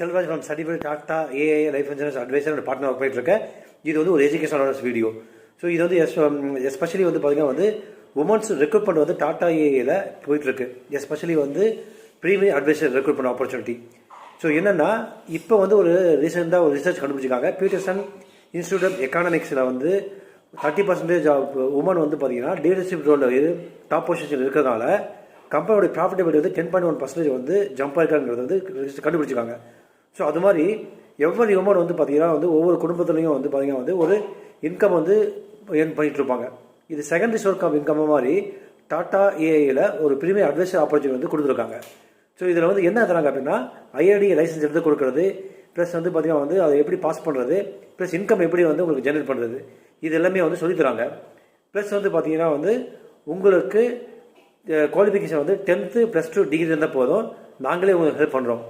Selvaraj from certified Tata AI life insurance advisor and partner work பண்ணிட்டுருக்கேன். இது வந்து ஒரு எஜுகேஷன் அவேர்னஸ் வீடியோ. ஸோ இது வந்து எஸ்பெஷலி வந்து பார்த்தீங்கன்னா வந்து உமன்ஸ் ரெக்ரூட்மெண்ட் வந்து டாட்டா ஏஐயில் போயிட்டுருக்கு. எஸ்பெஷலி வந்து premier advisor recruitment opportunity. So என்னென்னா இப்போ வந்து ஒரு ரீசெண்டாக ஒரு ரிசர்ச் கண்டுபிடிச்சிருக்காங்க. பீட்டர்சன் இன்ஸ்டியூட் ஆஃப் எக்கானமிக்ஸில் வந்து 30% ஆஃப் உமன் வந்து பார்த்தீங்கன்னா லீடர்ஷிப் ரோலில் டாப் பொசிஷன் இருக்கிறதுனால கம்பெனியோட ப்ராஃபிட்டபிலிட்டி வந்து 10.1% வந்து ஜம்ப் ஆயிருக்காங்கிறது வந்து கண்டுபிடிச்சிருக்காங்க. ஸோ அது மாதிரி எவ்வளவு உமன் வந்து பார்த்தீங்கன்னா வந்து ஒவ்வொரு குடும்பத்துலையும் வந்து பார்த்தீங்கன்னா வந்து ஒரு இன்கம் வந்து ஏர்ன் பண்ணிட்டு இருப்பாங்க. இது செகண்டரி சோர்ஸ் ஆஃப் இன்கம் மாதிரி டாட்டா ஏஐயில் ஒரு ப்ரீமியர் அட்வைசர் ஆப்பர்ச்சுனிட்டி வந்து கொடுத்துருக்காங்க. ஸோ இதில் வந்து என்ன தராங்க அப்படின்னா ஐஐடி லைசன்ஸ் எடுத்து கொடுக்குறது, ப்ளஸ் வந்து பார்த்தீங்கன்னா வந்து அதை எப்படி பாஸ் பண்ணுறது, ப்ளஸ் இன்கம் எப்படி வந்து உங்களுக்கு ஜென்ரேட் பண்ணுறது, இது எல்லாமே வந்து சொல்லித்தராங்க. ப்ளஸ் வந்து பார்த்தீங்கன்னா வந்து உங்களுக்கு குவாலிஃபிகேஷன் வந்து 10th +2 டிகிரி இருந்தால் போதும், நாங்களே உங்களுக்கு ஹெல்ப் பண்ணுறோம்.